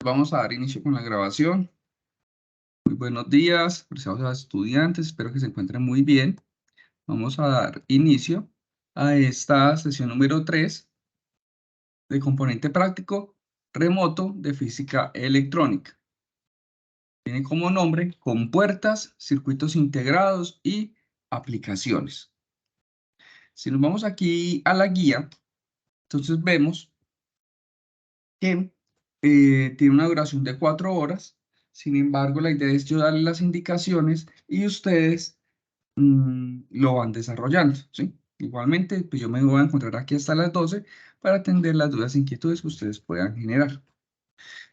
Vamos a dar inicio con la grabación. Muy buenos días, apreciados estudiantes, espero que se encuentren muy bien. Vamos a dar inicio a esta sesión número 3 de componente práctico remoto de física electrónica. Tiene como nombre compuertas, circuitos integrados y aplicaciones. Si nos vamos aquí a la guía, entonces vemos que tiene una duración de 4 horas. Sin embargo, la idea es yo darle las indicaciones y ustedes lo van desarrollando, ¿sí? Igualmente, pues yo me voy a encontrar aquí hasta las 12 para atender las dudas e inquietudes que ustedes puedan generar.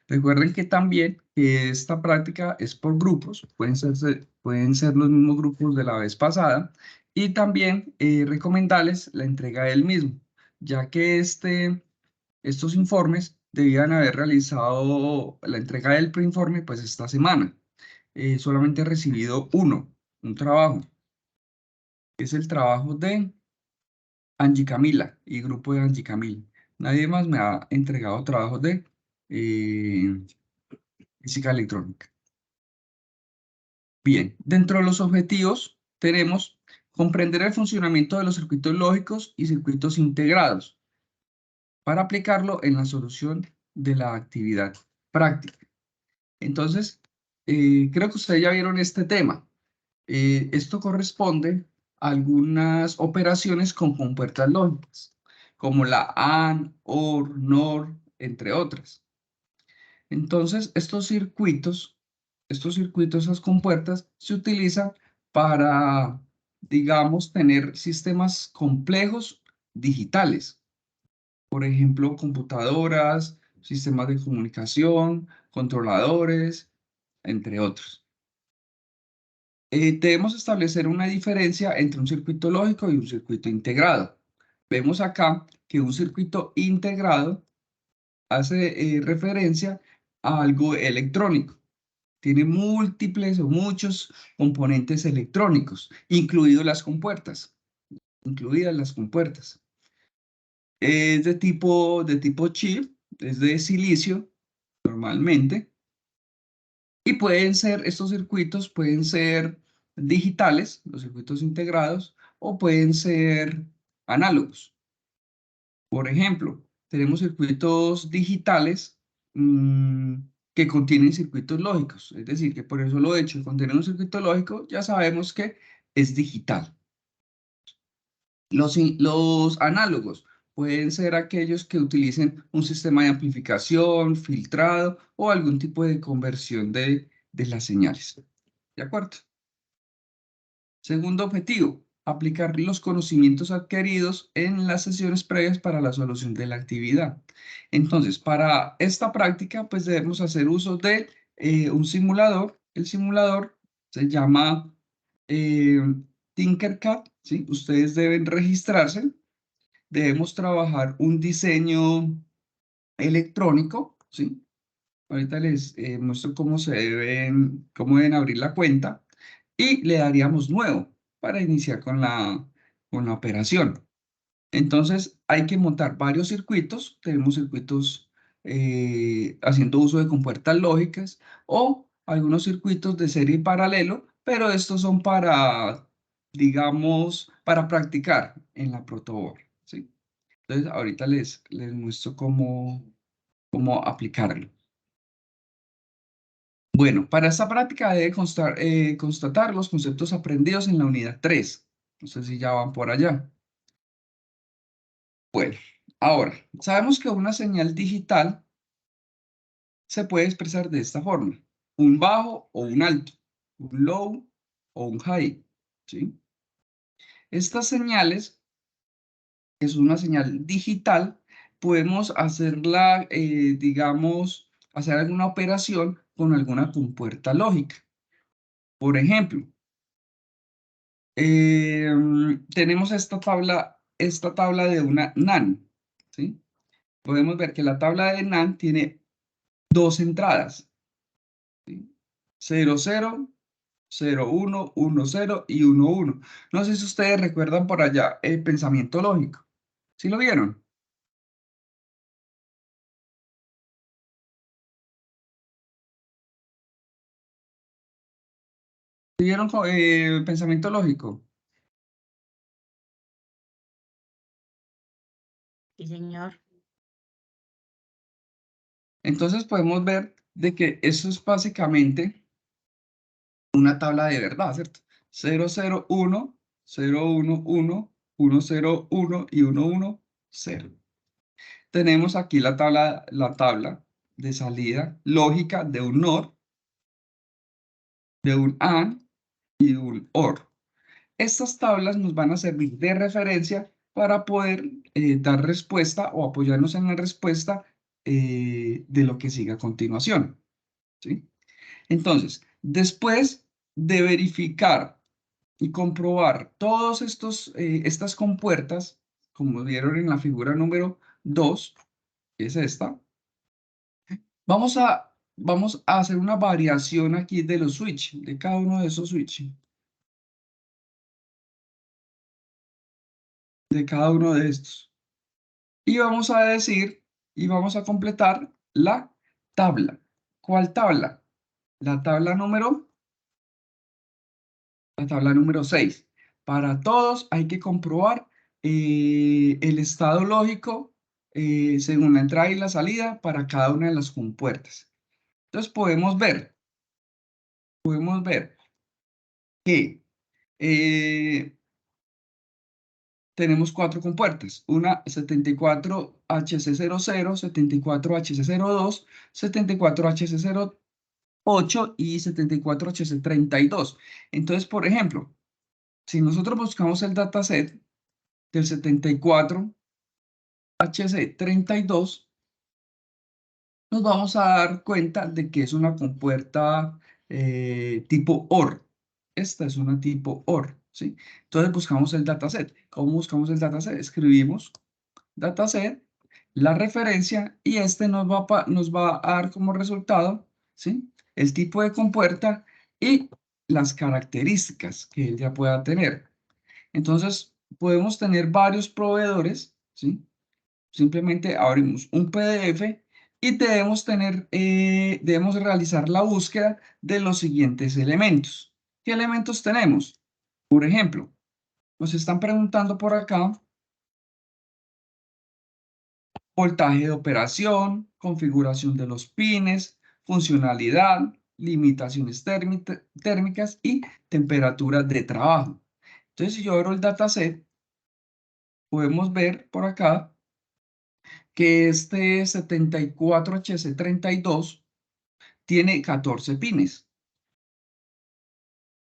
Recuerden que también esta práctica es por grupos, pueden ser los mismos grupos de la vez pasada, y también recomendarles la entrega del mismo, ya que estos informes debían haber realizado la entrega del preinforme pues esta semana. Solamente he recibido un trabajo. Es el trabajo de Angie Camila y grupo de Angie Camila. Nadie más me ha entregado trabajos de eh, física electrónica. Bien, dentro de los objetivos tenemos comprender el funcionamiento de los circuitos lógicos y circuitos integrados para aplicarlo en la solución de la actividad práctica. Entonces, creo que ustedes ya vieron este tema. Esto corresponde a algunas operaciones con compuertas lógicas, como la AND, OR, NOR, entre otras. Entonces, esas compuertas, se utilizan para, digamos, tener sistemas complejos digitales. Por ejemplo, computadoras, sistemas de comunicación, controladores, entre otros. Debemos establecer una diferencia entre un circuito lógico y un circuito integrado. Vemos acá que un circuito integrado hace referencia a algo electrónico. Tiene múltiples o muchos componentes electrónicos, incluidas las compuertas. Es de tipo chip, es de silicio normalmente. Y estos circuitos pueden ser digitales, los circuitos integrados, o pueden ser análogos. Por ejemplo, tenemos circuitos digitales que contienen circuitos lógicos. Es decir, que por eso lo he hecho, contener un circuito lógico, ya sabemos que es digital. Los análogos pueden ser aquellos que utilicen un sistema de amplificación, filtrado o algún tipo de conversión de las señales. ¿De acuerdo? Segundo objetivo, aplicar los conocimientos adquiridos en las sesiones previas para la solución de la actividad. Entonces, para esta práctica, pues debemos hacer uso de un simulador. El simulador se llama eh, Tinkercad, ¿sí? Ustedes deben registrarse. Debemos trabajar un diseño electrónico, ¿sí? Ahorita les muestro cómo deben abrir la cuenta y le daríamos nuevo para iniciar con la operación. Entonces hay que montar varios circuitos. Tenemos circuitos haciendo uso de compuertas lógicas o algunos circuitos de serie y paralelo, pero estos son para, digamos, para practicar en la protoboard, ¿sí? Entonces ahorita les muestro cómo aplicarlo. Bueno, para esta práctica debe constatar los conceptos aprendidos en la unidad 3. No sé si ya van por allá. Bueno, ahora, sabemos que una señal digital se puede expresar de esta forma: un bajo o un alto, un low o un high, ¿sí? Estas señales, que es una señal digital, podemos hacerla, digamos, hacer alguna operación con alguna compuerta lógica. Por ejemplo, tenemos esta tabla de una NAND, ¿sí? Podemos ver que la tabla de NAND tiene dos entradas, ¿sí? 0, 0, 0, 1, 1, 0 y 1, 1. No sé si ustedes recuerdan por allá el pensamiento lógico. ¿Sí lo vieron? ¿Vieron pensamiento lógico? Sí, señor. Entonces podemos ver de que eso es básicamente una tabla de verdad, ¿cierto? 0, 0, 1, 0, 1, 1, 1, 0, 1 y 1, 1, 0. Tenemos aquí la tabla de salida lógica de un NOR, de un AND y de un OR. Estas tablas nos van a servir de referencia para poder dar respuesta o apoyarnos en la respuesta de lo que sigue a continuación, ¿sí? Entonces, después de verificar y comprobar todas estas compuertas, como vieron en la figura número 2, que es esta, vamos a hacer una variación aquí de los switch, de cada uno de esos switch, de cada uno de estos. Y vamos a decir, y vamos a completar la tabla. ¿Cuál tabla? La tabla número La tabla número 6. Para todos hay que comprobar el estado lógico según la entrada y la salida para cada una de las compuertas. Entonces podemos ver que tenemos 4 compuertas. Una 74HC00, 74HC02, 74HC08 y 74HC32. Entonces, por ejemplo, si nosotros buscamos el dataset del 74HC32, nos vamos a dar cuenta de que es una compuerta tipo OR. Esta es una tipo OR, ¿sí? Entonces buscamos el dataset. ¿Cómo buscamos el dataset? Escribimos dataset, la referencia, y este nos va a dar como resultado, ¿sí? El tipo de compuerta y las características que él ya pueda tener. Entonces, podemos tener varios proveedores, ¿sí? Simplemente abrimos un PDF y debemos realizar la búsqueda de los siguientes elementos. ¿Qué elementos tenemos? Por ejemplo, nos están preguntando por acá voltaje de operación, configuración de los pines, funcionalidad, limitaciones térmicas y temperatura de trabajo. Entonces, si yo abro el dataset, podemos ver por acá que este 74HC32 tiene 14 pines.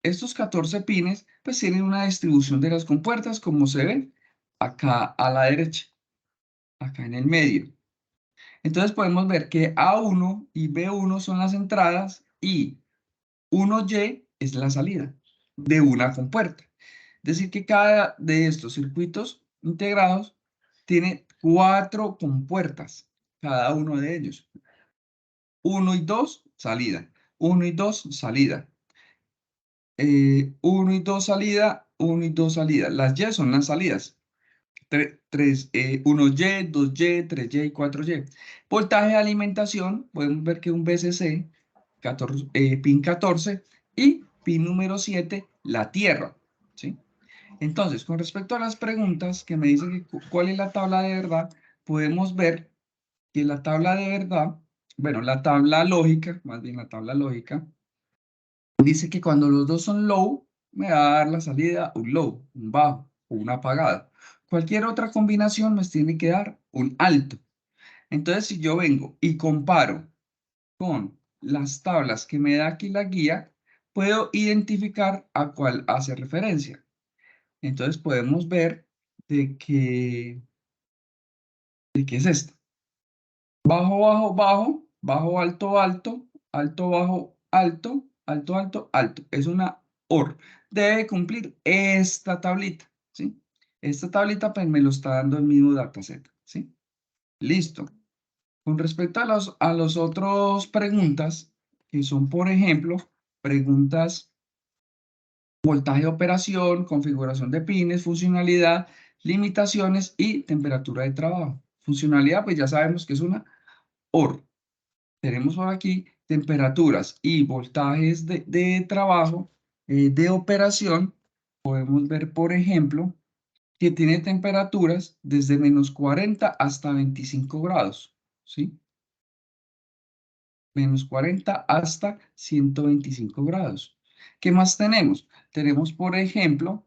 Estos 14 pines pues tienen una distribución de las compuertas como se ve acá a la derecha, acá en el medio. Entonces podemos ver que A1 y B1 son las entradas y 1Y es la salida de una compuerta. Es decir, que cada de estos circuitos integrados tiene 4 compuertas, cada uno de ellos. 1 y 2, salida. 1 y 2, salida. 1 y 2, salida. 1 y 2, salida. Las Y son las salidas. 1Y, 2Y, 3Y y 4Y. Voltaje de alimentación, podemos ver que un VCC, pin 14 y pin número 7, la tierra, ¿sí? Entonces, con respecto a las preguntas que me dicen que cuál es la tabla de verdad, podemos ver que la tabla de verdad, bueno, la tabla lógica, más bien la tabla lógica, dice que cuando los dos son low, me va a dar la salida un low, un bajo o un apagado. Cualquier otra combinación me tiene que dar un alto. Entonces, si yo vengo y comparo con las tablas que me da aquí la guía, puedo identificar a cuál hace referencia. Entonces, podemos ver de que es esta. Bajo, bajo, bajo, bajo, alto, alto, alto, bajo, alto, alto, alto, alto. Es una OR. Debe cumplir esta tablita, ¿sí? Esta tablita pues me lo está dando el mismo dataset, ¿sí? Listo. Con respecto a los otros preguntas, que son, por ejemplo, preguntas voltaje de operación, configuración de pines, funcionalidad, limitaciones y temperatura de trabajo. Funcionalidad, pues ya sabemos que es una OR. Tenemos por aquí temperaturas y voltajes de trabajo. de operación, podemos ver, por ejemplo, que tiene temperaturas desde -40 hasta 25 grados, ¿sí? -40 hasta 125 grados. ¿Qué más tenemos? Tenemos, por ejemplo,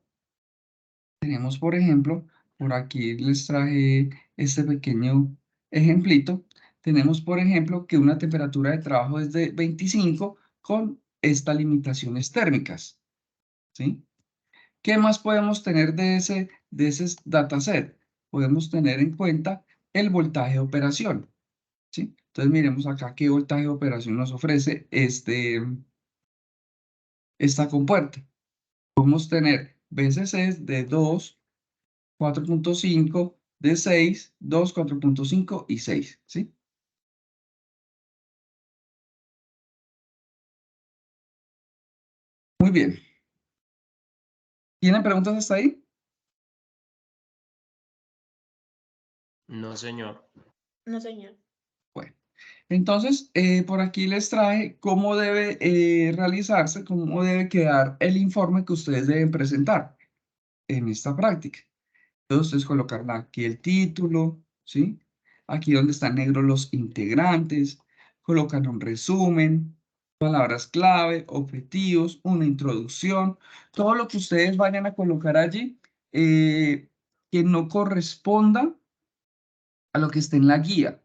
por aquí les traje este pequeño ejemplito. Tenemos, por ejemplo, que una temperatura de trabajo es de 25 con estas limitaciones térmicas, ¿sí? ¿Qué más podemos tener de ese dataset? Podemos tener en cuenta el voltaje de operación, ¿sí? Entonces miremos acá qué voltaje de operación nos ofrece esta compuerta. Podemos tener VCCs de 2, 4.5, de 6, 2, 4.5 y 6, ¿sí? Muy bien. ¿Tienen preguntas hasta ahí? No, señor. No, señor. Bueno, entonces por aquí les traje cómo debe realizarse, cómo debe quedar el informe que ustedes deben presentar en esta práctica. Entonces ustedes colocarán aquí el título, ¿sí? Aquí donde están negros los integrantes, colocan un resumen, palabras clave, objetivos, una introducción, todo lo que ustedes vayan a colocar allí que no corresponda a lo que esté en la guía.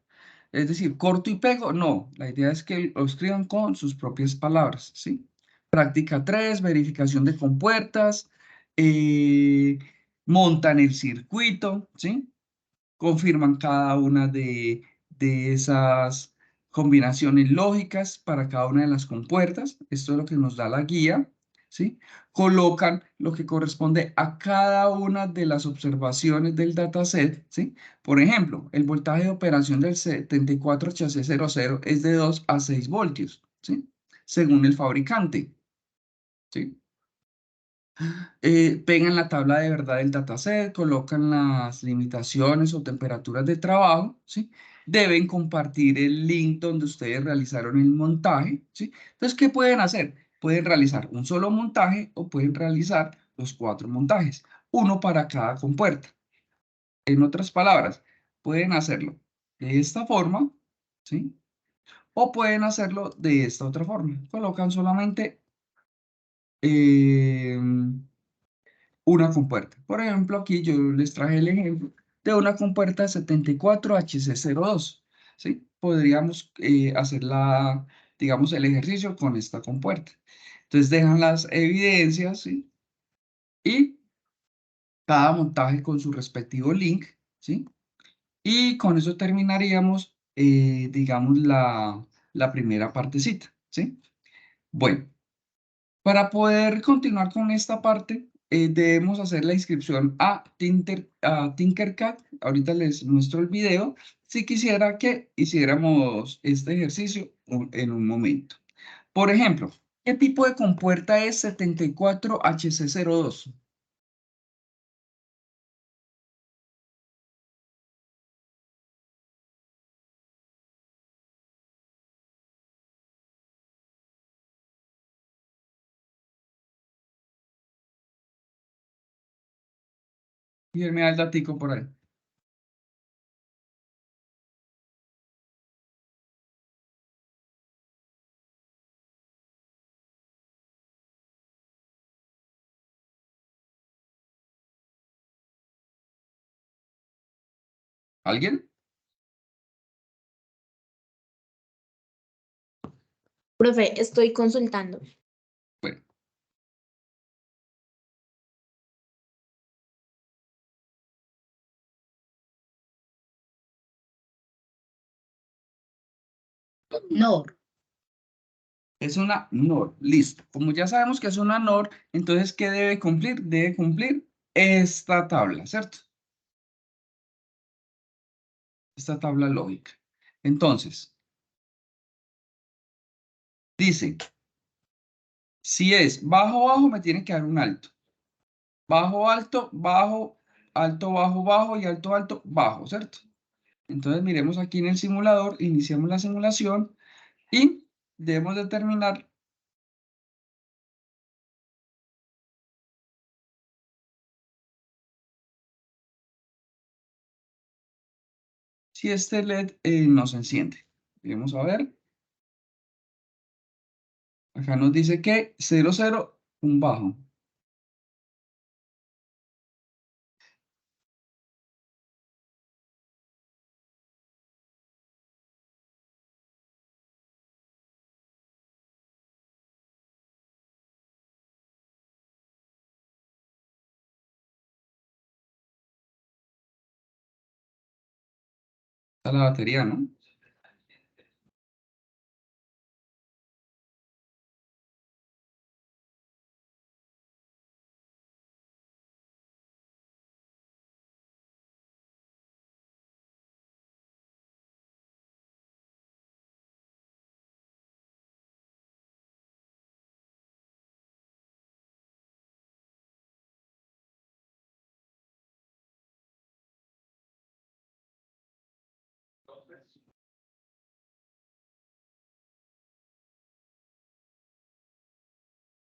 Es decir, corto y pego, no. La idea es que lo escriban con sus propias palabras, ¿sí? Práctica 3, verificación de compuertas, eh, montan el circuito, ¿sí? Confirman cada una de esas combinaciones lógicas para cada una de las compuertas. Esto es lo que nos da la guía, ¿sí? Colocan lo que corresponde a cada una de las observaciones del dataset, ¿sí? Por ejemplo, el voltaje de operación del 74HC00 es de 2 a 6 voltios, ¿sí? Según el fabricante, ¿sí? Pegan la tabla de verdad del dataset, colocan las limitaciones o temperaturas de trabajo, ¿sí? Deben compartir el link donde ustedes realizaron el montaje, ¿sí? Entonces, ¿qué pueden hacer? Pueden realizar un solo montaje o pueden realizar los 4 montajes, uno para cada compuerta. En otras palabras, pueden hacerlo de esta forma, ¿sí? O pueden hacerlo de esta otra forma. Colocan solamente una compuerta. Por ejemplo, aquí yo les traje el ejemplo de una compuerta 74HC02, ¿sí? Podríamos hacer digamos, el ejercicio con esta compuerta. Entonces dejan las evidencias, ¿sí? Y cada montaje con su respectivo link, ¿sí? Y con eso terminaríamos, digamos, la primera partecita, ¿sí? Bueno. Para poder continuar con esta parte, debemos hacer la inscripción a Tinkercad. Ahorita les muestro el video. Si quisiera que hiciéramos este ejercicio en un momento. Por ejemplo, ¿qué tipo de compuerta es 74HC02? Y él me da el datico por ahí. ¿Alguien? Profe, estoy consultando. Bueno, NOR. es una NOR. Listo. Como ya sabemos que es una NOR, entonces, ¿qué debe cumplir? Debe cumplir esta tabla, ¿cierto? Esta tabla lógica. Entonces, dice, si es bajo, bajo, me tiene que dar un alto. Bajo, alto, bajo, alto, bajo, bajo y alto, alto, bajo, ¿cierto? Entonces, miremos aquí en el simulador, iniciamos la simulación y debemos determinar si este LED no se enciende. Vamos a ver. Acá nos dice que 0, 0, un bajo. Está la batería, ¿no?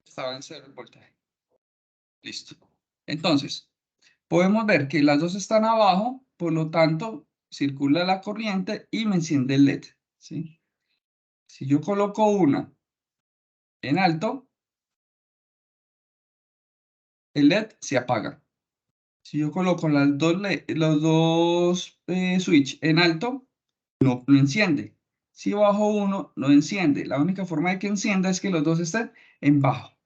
Estaba en 0 el voltaje. Listo. Entonces, podemos ver que las dos están abajo, por lo tanto, circula la corriente y me enciende el LED, ¿sí? Si yo coloco una en alto, el LED se apaga. Si yo coloco los dos switch en alto, no enciende. Si bajo uno, no enciende. La única forma de que encienda es que los dos estén en bajo.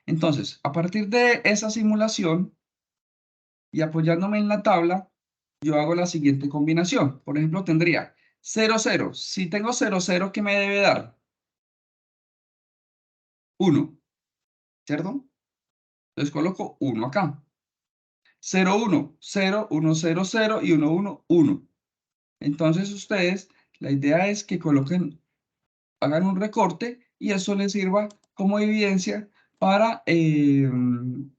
Entonces, a partir de esa simulación y apoyándome en la tabla, yo hago la siguiente combinación. Por ejemplo, tendría 0, 0. Si tengo 0, 0, ¿qué me debe dar? 1, ¿cierto? Entonces coloco 1 acá. 0, 1, 0, 1, 0, 0 y 1, 1, 1. Entonces ustedes, la idea es que coloquen, hagan un recorte y eso les sirva como evidencia para el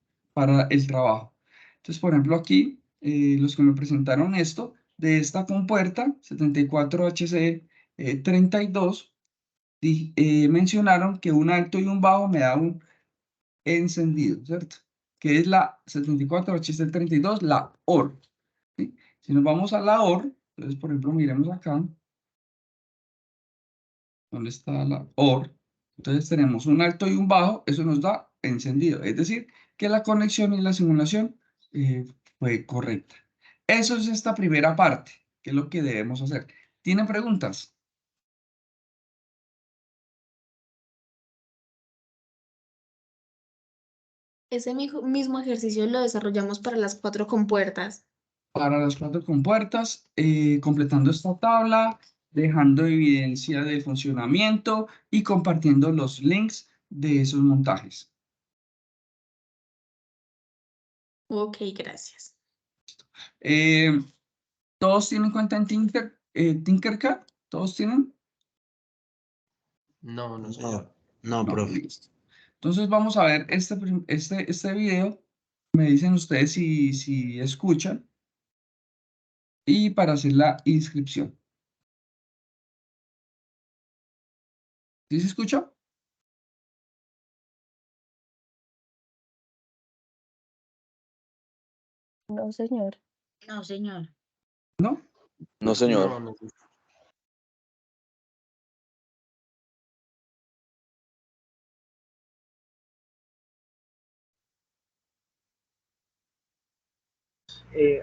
trabajo. Entonces, por ejemplo, aquí, los que me presentaron esto, de esta compuerta 74HC32, mencionaron que un alto y un bajo me da un encendido, ¿cierto? Que es la 74HC32, la OR. ¿Sí? Si nos vamos a la OR, entonces, por ejemplo, miremos acá. ¿Dónde está la OR? Entonces tenemos un alto y un bajo, eso nos da encendido. Es decir, que la conexión y la simulación fue correcta. Eso es esta primera parte, que es lo que debemos hacer. ¿Tienen preguntas? Ese mismo ejercicio lo desarrollamos para las 4 compuertas. Para las 4 compuertas, completando esta tabla, dejando evidencia de funcionamiento y compartiendo los links de esos montajes. Ok, gracias. ¿Todos tienen cuenta en Tinkercad? ¿Todos tienen? No, no, señor. No, profe. Listo. Entonces vamos a ver este video. Me dicen ustedes si escuchan. Y para hacer la inscripción. ¿Sí se escucha? No, señor. No, señor. ¿No? No, señor. No, no,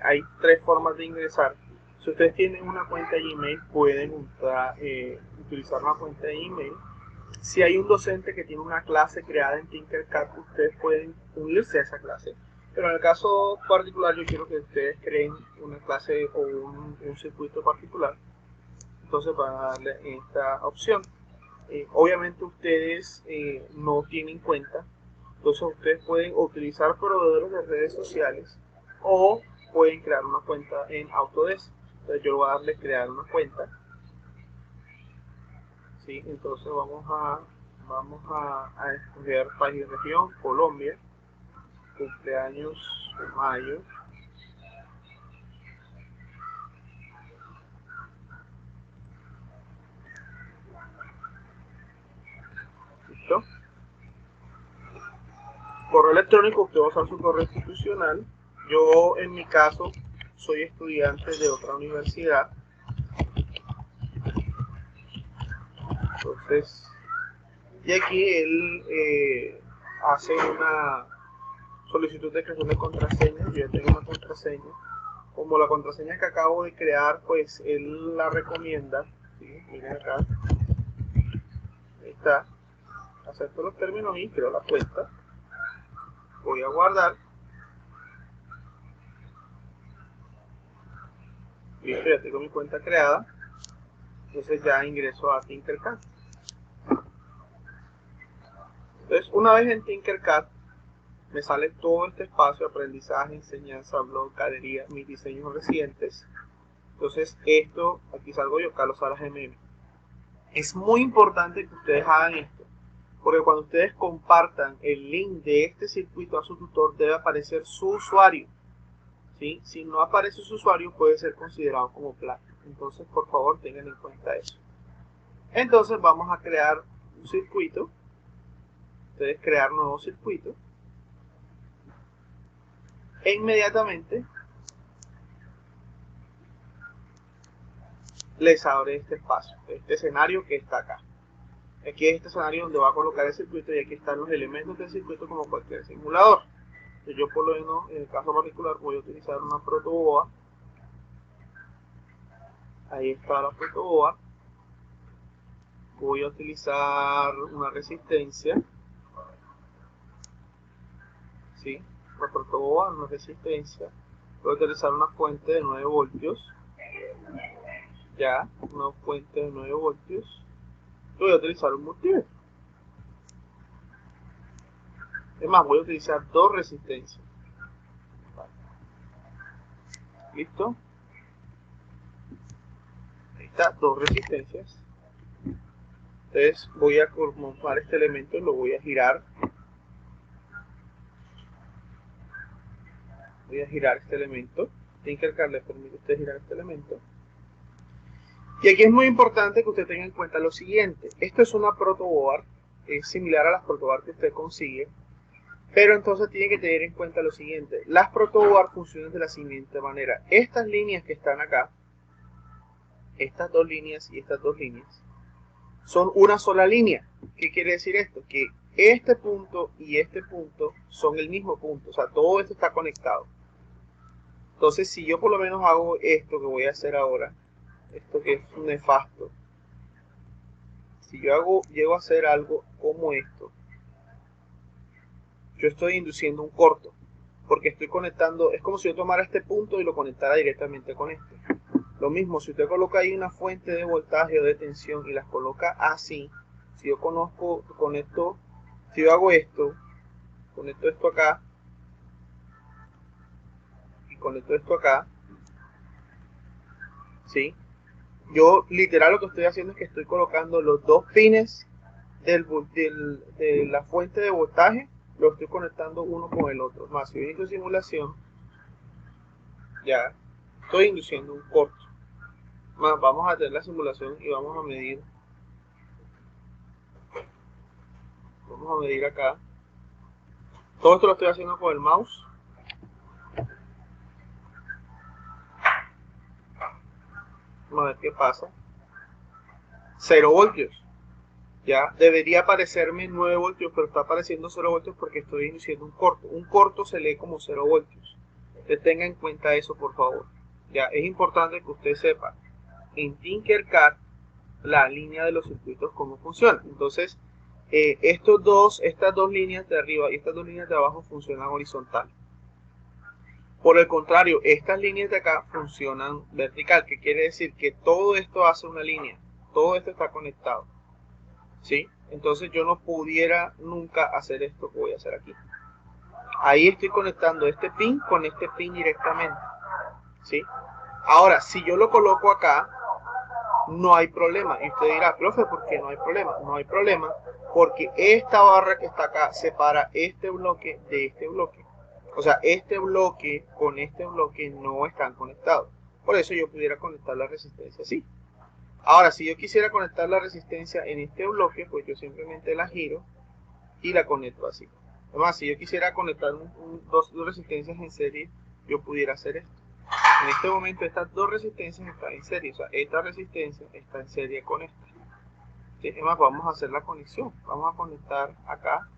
hay tres formas de ingresar. Si ustedes tienen una cuenta de Gmail, pueden utilizar una cuenta de Gmail. Si hay un docente que tiene una clase creada en Tinkercad, ustedes pueden unirse a esa clase. Pero en el caso particular, yo quiero que ustedes creen una clase o un circuito particular. Entonces van a darle esta opción. Obviamente ustedes no tienen cuenta. Entonces ustedes pueden utilizar proveedores de redes sociales o pueden crear una cuenta en Autodesk. Entonces yo voy a darle crear una cuenta. ¿Sí? Entonces vamos a escoger país y región, Colombia, cumpleaños mayo. ¿Listo? Correo electrónico, usted va a usar su correo institucional. Yo en mi caso soy estudiante de otra universidad. Entonces, y aquí él hace una solicitud de creación de contraseña. Yo ya tengo una contraseña. Como la contraseña que acabo de crear, pues él la recomienda. ¿Sí? Miren acá. Ahí está. Acepto los términos y creo la cuenta. Voy a guardar. Listo, ya tengo mi cuenta creada. Entonces ya ingreso a Tinkercad. Entonces, una vez en Tinkercad, me sale todo este espacio: aprendizaje, enseñanza, blog, galería, mis diseños recientes. Entonces, esto, aquí salgo yo, Carlos Salas MM. Es muy importante que ustedes hagan esto, porque cuando ustedes compartan el link de este circuito a su tutor, debe aparecer su usuario. ¿Sí? Si no aparece su usuario, puede ser considerado como plagio. Entonces, por favor, tengan en cuenta eso. Entonces, vamos a crear un circuito. Ustedes crear nuevo circuito. E inmediatamente les abre este espacio, este escenario que está acá. Aquí es este escenario donde va a colocar el circuito y aquí están los elementos del circuito como cualquier simulador. Yo por lo menos, en el caso particular, voy a utilizar una protoboard. Ahí está la protoboard. Voy a utilizar una resistencia. ¿Sí? La protoboard, una resistencia. Voy a utilizar una fuente de 9 voltios. Ya, una fuente de 9 voltios. Voy a utilizar un multímetro. Es más, voy a utilizar dos resistencias. Vale. ¿Listo? Ahí está, dos resistencias. Entonces voy a montar este elemento y lo voy a girar. Voy a girar este elemento. Tinkercad le permite a usted girar este elemento. Y aquí es muy importante que usted tenga en cuenta lo siguiente. Esto es una protoboard, es similar a las protoboard que usted consigue, pero entonces tiene que tener en cuenta lo siguiente. Las protoboard funcionan de la siguiente manera. Estas líneas que están acá, estas dos líneas y estas dos líneas, son una sola línea. ¿Qué quiere decir esto? Que este punto y este punto son el mismo punto. O sea, todo esto está conectado. Entonces, si yo por lo menos hago esto que voy a hacer ahora, esto que es nefasto, si yo llego a hacer algo como esto, yo estoy induciendo un corto, porque estoy conectando, es como si yo tomara este punto y lo conectara directamente con este. Lo mismo, si usted coloca ahí una fuente de voltaje o de tensión y las coloca así, si yo conecto, si yo hago esto, conecto esto acá, y conecto esto acá, ¿sí? Yo literal lo que estoy haciendo es que estoy colocando los dos pines de la fuente de voltaje, los estoy conectando uno con el otro. Más, si yo inicio simulación, ya estoy induciendo un corto. Más, vamos a hacer la simulación y vamos a medir. Vamos a medir acá. Todo esto lo estoy haciendo con el mouse. Vamos a ver qué pasa. 0 voltios. Ya debería aparecerme 9 voltios, pero está apareciendo 0 voltios porque estoy induciendo un corto. Un corto se lee como 0 voltios. Usted tenga en cuenta eso, por favor. Ya es importante que usted sepa en Tinkercad la línea de los circuitos cómo funciona. Entonces, estas dos líneas de arriba y estas dos líneas de abajo funcionan horizontal. Por el contrario, estas líneas de acá funcionan vertical, que quiere decir que todo esto hace una línea, todo esto está conectado, ¿sí? Entonces yo no pudiera nunca hacer esto que voy a hacer aquí. Ahí estoy conectando este pin con este pin directamente, ¿sí? Ahora, si yo lo coloco acá, no hay problema. Y usted dirá, profe, ¿por qué no hay problema? No hay problema porque esta barra que está acá separa este bloque de este bloque. O sea, este bloque con este bloque no están conectados. Por eso yo pudiera conectar la resistencia así. Ahora, si yo quisiera conectar la resistencia en este bloque, pues yo simplemente la giro y la conecto así. Además, si yo quisiera conectar dos resistencias en serie, yo pudiera hacer esto. En este momento estas dos resistencias están en serie, o sea, esta resistencia está en serie con esta. ¿sí? Es más, vamos a hacer la conexión. Vamos a conectar acá.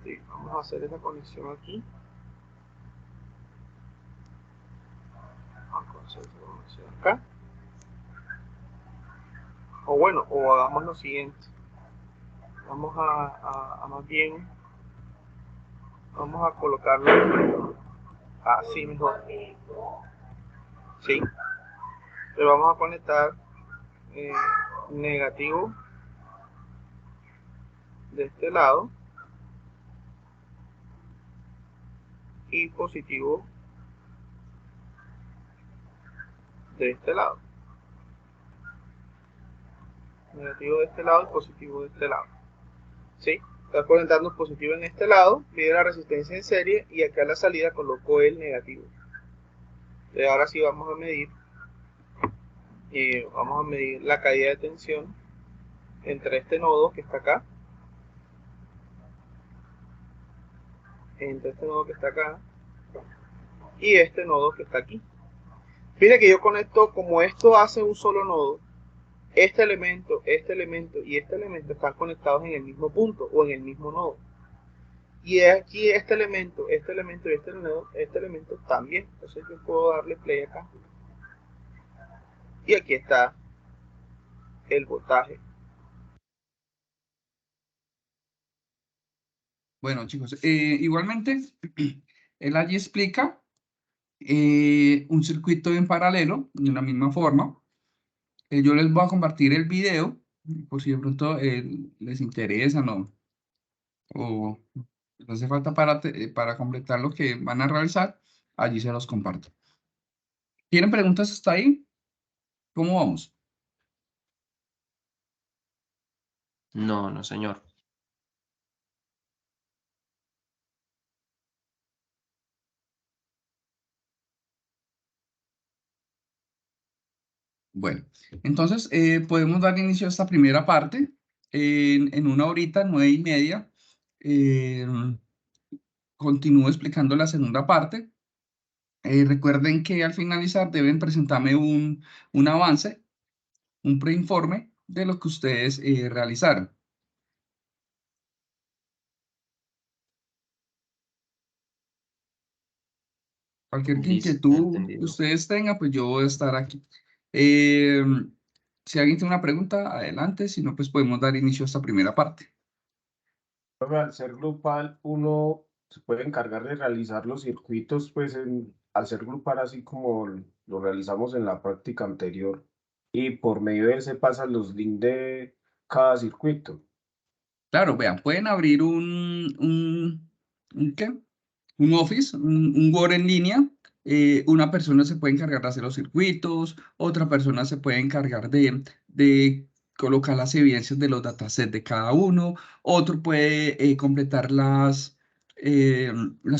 ¿Sí? Vamos a hacer esa conexión aquí. Vamos a hacer esa conexión acá. O bueno, o hagamos lo siguiente. Vamos a más bien, vamos a colocarlo así mejor. ¿Sí? Le vamos a conectar negativo de este lado y positivo de este lado. Negativo de este lado y positivo de este lado. ¿Sí? Está conectando positivo en este lado, mide la resistencia en serie y acá en la salida coloco el negativo. Entonces ahora sí vamos a medir la caída de tensión entre este nodo que está acá, y este nodo que está aquí. Mire que yo conecto, como esto hace un solo nodo, este elemento y este elemento están conectados en el mismo punto o en el mismo nodo. Y aquí este elemento y este elemento también. Entonces yo puedo darle play acá. Y aquí está el voltaje. Bueno, chicos, igualmente, él allí explica un circuito en paralelo, de la misma forma. Yo les voy a compartir el video, por si de pronto les interesa, ¿no? O les hace falta para completar lo que van a realizar, allí se los comparto. ¿Tienen preguntas hasta ahí? ¿Cómo vamos? No, no, señor. Bueno, entonces podemos dar inicio a esta primera parte. En una horita, 9:30, continúo explicando la segunda parte. Recuerden que al finalizar deben presentarme un avance, un preinforme de lo que ustedes realizaron. Cualquier Listo, inquietud que entendido. ustedes tengan, pues yo voy a estar aquí. Eh, si alguien tiene una pregunta, adelante. Si no, pues podemos dar inicio a esta primera parte. Al ser grupal, uno se puede encargar de realizar los circuitos, pues al ser grupal, así como lo realizamos en la práctica anterior, y por medio de él se pasan los links de cada circuito. Claro, vean, pueden abrir ¿qué? Un Office, un Word en línea. Una persona se puede encargar de hacer los circuitos, otra persona se puede encargar de colocar las evidencias de los datasets de cada uno, otro puede completar las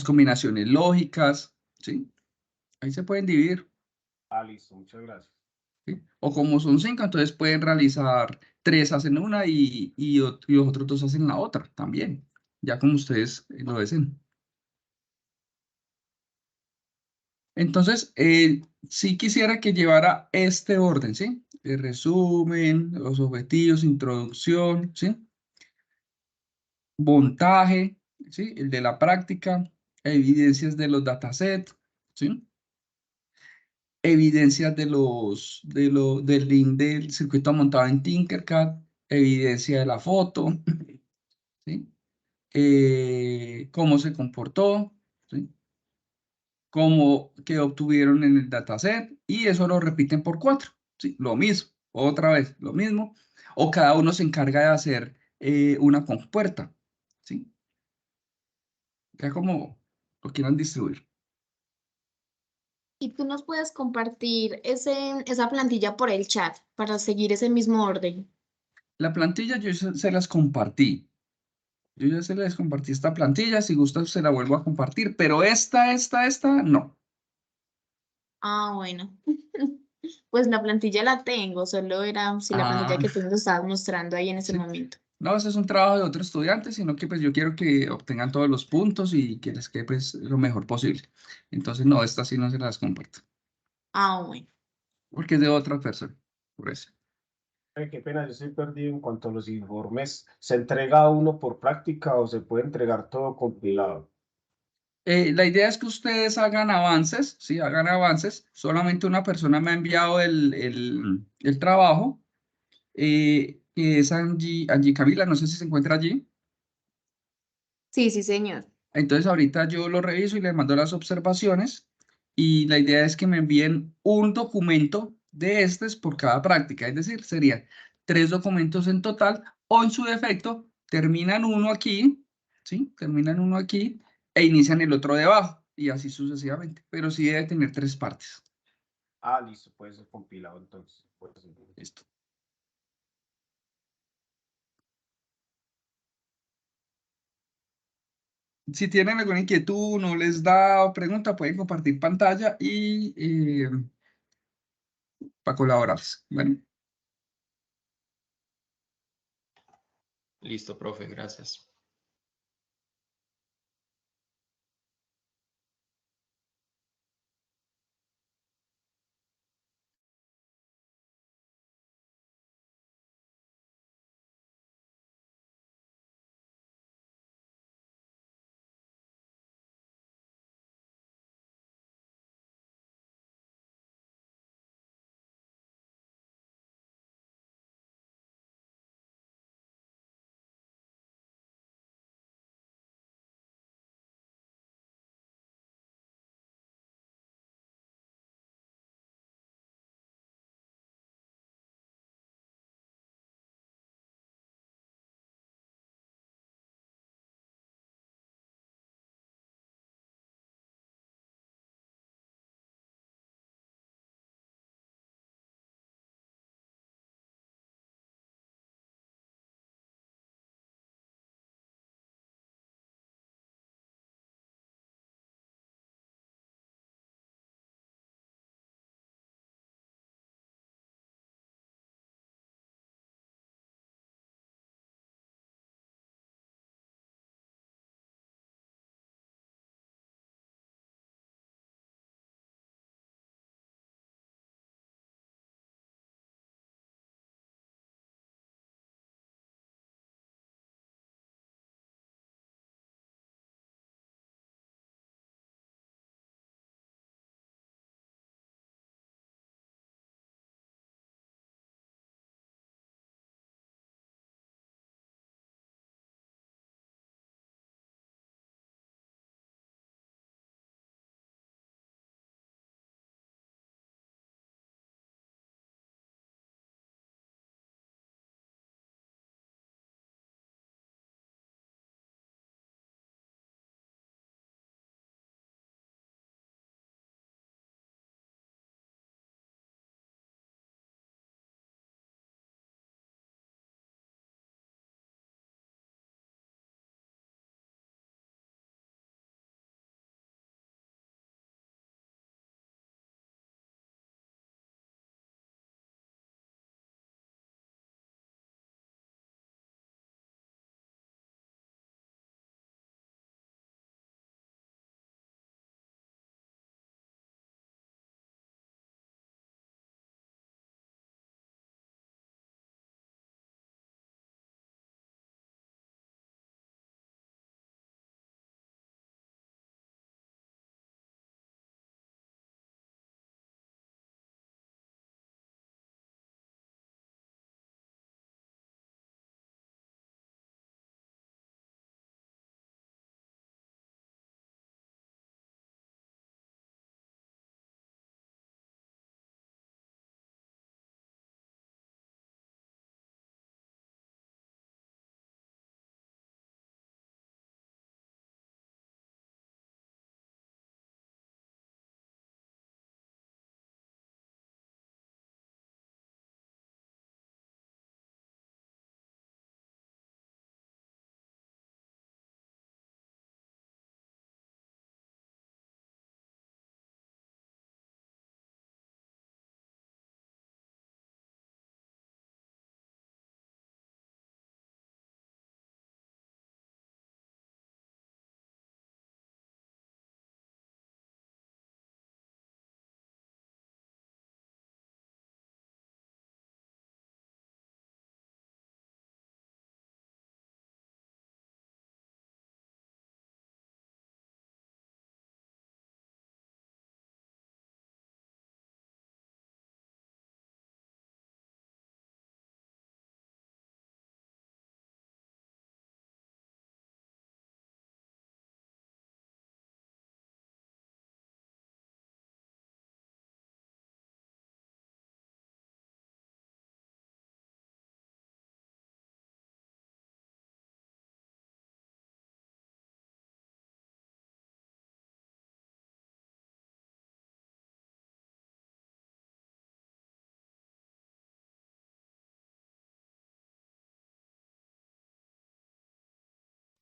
combinaciones lógicas, ¿sí? Ahí se pueden dividir, Listo, muchas gracias. ¿sí? O como son 5, entonces pueden realizar 3 hacen una y los otros 2 hacen la otra también, ya como ustedes lo deseen. Entonces, sí quisiera que llevara este orden, ¿sí? El resumen, los objetivos, introducción, ¿sí? Montaje, ¿sí? El de la práctica, evidencias de los datasets, ¿sí? Evidencias del link del circuito montado en Tinkercad, evidencia de la foto, ¿sí? Cómo se comportó, ¿sí? Cómo que obtuvieron en el dataset y eso lo repiten por 4, ¿sí? Lo mismo, otra vez, lo mismo, o cada uno se encarga de hacer una compuerta, ¿sí? Ya como lo quieran distribuir. Y tú nos puedes compartir esa plantilla por el chat para seguir ese mismo orden. La plantilla yo se las compartí. Yo ya se les compartí esta plantilla, si gusta se la vuelvo a compartir, pero esta, no. Ah, bueno. Pues la plantilla la tengo, solo era si la plantilla Ah, que tú nos estabas mostrando ahí en ese sí. momento. No, ese es un trabajo de otro estudiante, sino que pues yo quiero que obtengan todos los puntos y que les quede pues lo mejor posible. Entonces, no, esta sí no se las comparto, Ah, bueno. porque es de otra persona, por eso. Qué pena, yo estoy perdido en cuanto a los informes. ¿Se entrega uno por práctica o se puede entregar todo compilado? La idea es que ustedes hagan avances, ¿sí? Hagan avances. Solamente una persona me ha enviado el trabajo, que es Angie Camila, no sé si se encuentra allí. Sí, sí, señor. Entonces ahorita yo lo reviso y les mando las observaciones y la idea es que me envíen un documento de estos por cada práctica, es decir, serían 3 documentos en total o en su defecto terminan uno aquí, ¿sí? Terminan uno aquí e inician el otro debajo y así sucesivamente, pero sí debe tener 3 partes. Ah, listo, puede ser compilado entonces. Puede ser. Listo. Si tienen alguna inquietud, no les da o pregunta, pueden compartir pantalla y para colaborarles. Bueno. Listo, profe, gracias.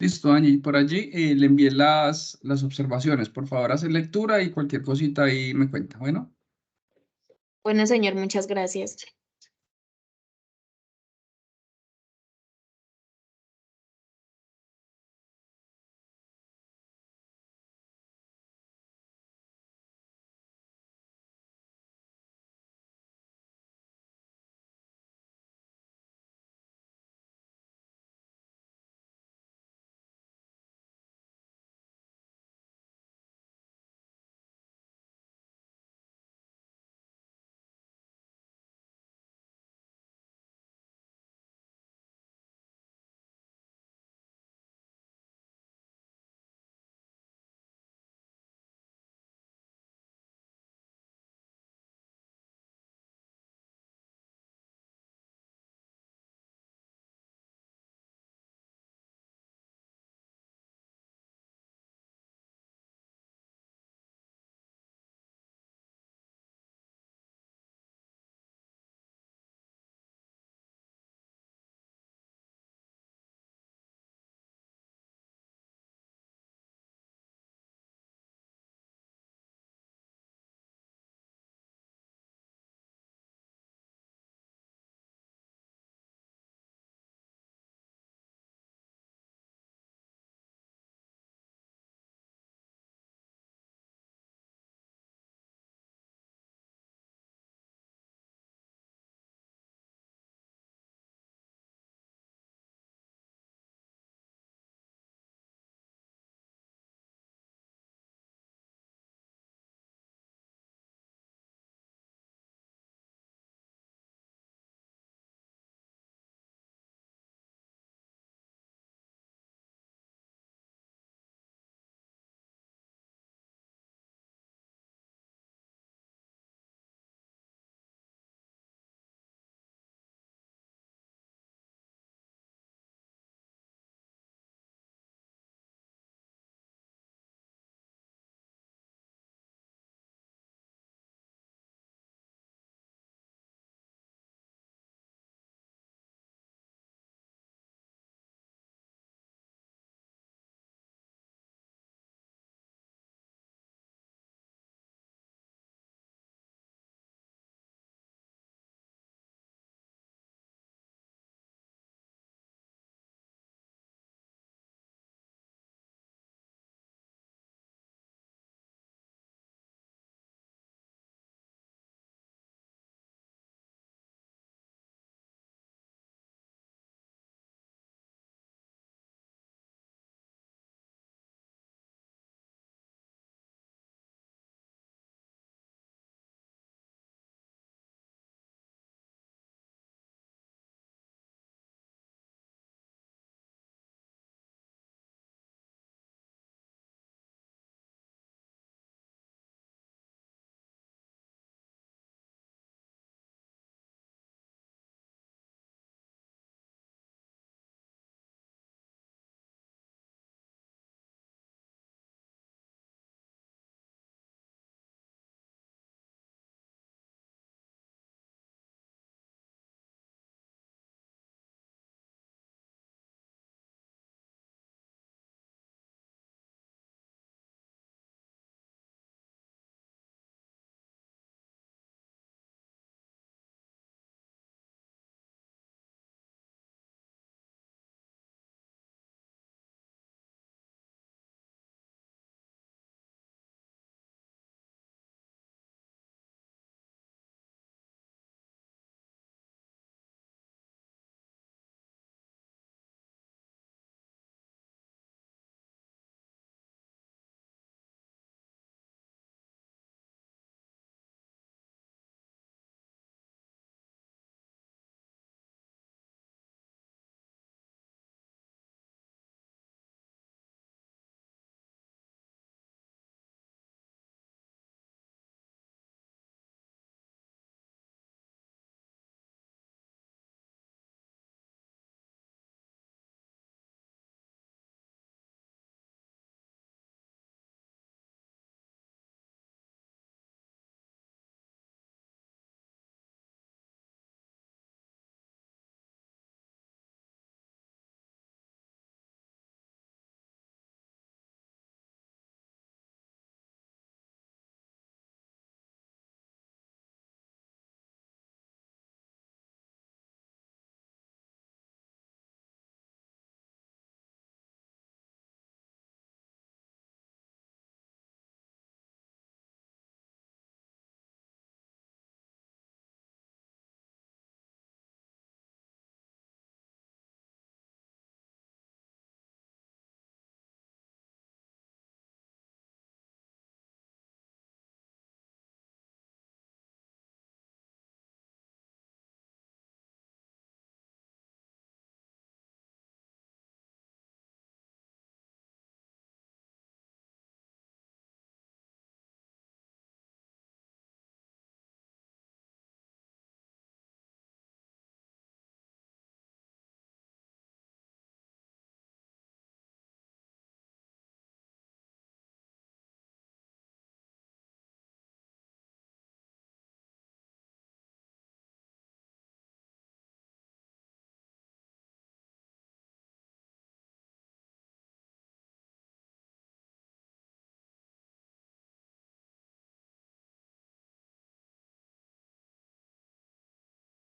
Listo, Angie, por allí le envié las observaciones. Por favor, hace lectura y cualquier cosita ahí me cuenta. Bueno. Bueno, señor, muchas gracias.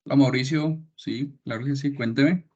Hola Mauricio, sí, claro que sí, cuénteme.